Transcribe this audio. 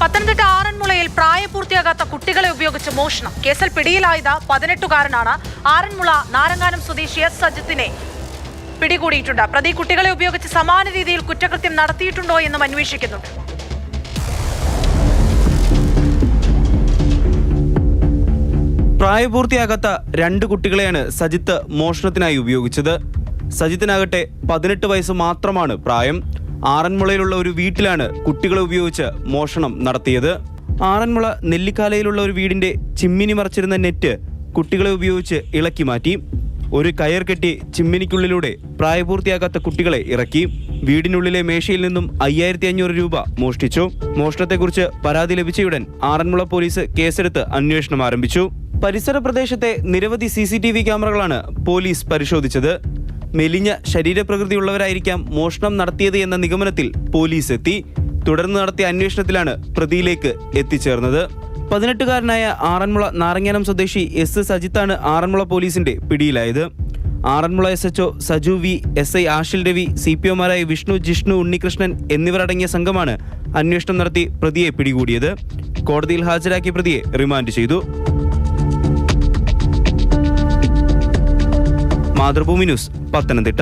പത്തനംതിട്ട ആറന്മുളയിൽ പ്രായപൂർത്തിയാകാത്ത കുട്ടികളെ ഉപയോഗിച്ച് മോഷണം. കേസിൽ പിടിയിലായത് 18-കാരനാണ്. ആറന്മുള നാരങ്ങാനം സ്വദേശി എസ് സജിത്തിനെ പിടികൂടിയിട്ടുണ്ട്. പ്രതി കുട്ടികളെ ഉപയോഗിച്ച് സമാന രീതിയിൽ കുറ്റകൃത്യം നടത്തിയിട്ടുണ്ടോ എന്നും അന്വേഷിക്കുന്നുണ്ട്. പ്രായപൂർത്തിയാകാത്ത 2 കുട്ടികളെയാണ് സജിത്ത് മോഷണത്തിനായി ഉപയോഗിച്ചത്. സജിത്തിനാകട്ടെ 18 വയസ്സ് മാത്രമാണ് പ്രായം. ആറന്മുളയിലുള്ള ഒരു വീട്ടിലാണ് കുട്ടികളെ ഉപയോഗിച്ച് മോഷണം നടത്തിയത്. ആറന്മുള നെല്ലിക്കാലയിലുള്ള ഒരു വീടിന്റെ ചിമ്മിനി മറച്ചിരുന്ന നെറ്റ് കുട്ടികളെ ഉപയോഗിച്ച് ഇളക്കി മാറ്റി. ഒരു കയർ കെട്ടി ചിമ്മിനിക്കുള്ളിലൂടെ പ്രായപൂർത്തിയാകാത്ത കുട്ടികളെ ഇറക്കി. വീടിനുള്ളിലെ മേശയിൽ നിന്നും 5500 രൂപ മോഷ്ടിച്ചു. മോഷണത്തെക്കുറിച്ച് പരാതി ലഭിച്ചയുടൻ ആറന്മുള പോലീസ് കേസെടുത്ത് അന്വേഷണം ആരംഭിച്ചു. പരിസര പ്രദേശത്തെ നിരവധി CCTV ക്യാമറകളാണ് പോലീസ് പരിശോധിച്ചത്. മെലിഞ്ഞ ശരീരപ്രകൃതിയുള്ളവരായിരിക്കാം മോഷണം നടത്തിയത് എന്ന നിഗമനത്തിൽ പോലീസ് എത്തി. തുടർന്ന് നടത്തിയ അന്വേഷണത്തിലാണ് പ്രതിയിലേക്ക് എത്തിച്ചേർന്നത്. 18-കാരനായ ആറന്മുള നാരങ്ങാനം സ്വദേശി എസ് സജിത്താണ് ആറന്മുള പോലീസിന്റെ പിടിയിലായത്. Aranmula SHO Saju V, SI Ashil Ravi, CPOമാരായ വിഷ്ണു, ജിഷ്ണു, ഉണ്ണികൃഷ്ണൻ എന്നിവരടങ്ങിയ സംഘമാണ് അന്വേഷണം നടത്തി പ്രതിയെ പിടികൂടിയത്. കോടതിയിൽ ഹാജരാക്കിയ പ്രതിയെ റിമാൻഡ് ചെയ്തു. മാതൃഭൂമി ന്യൂസ്, പത്തനംതിട്ട.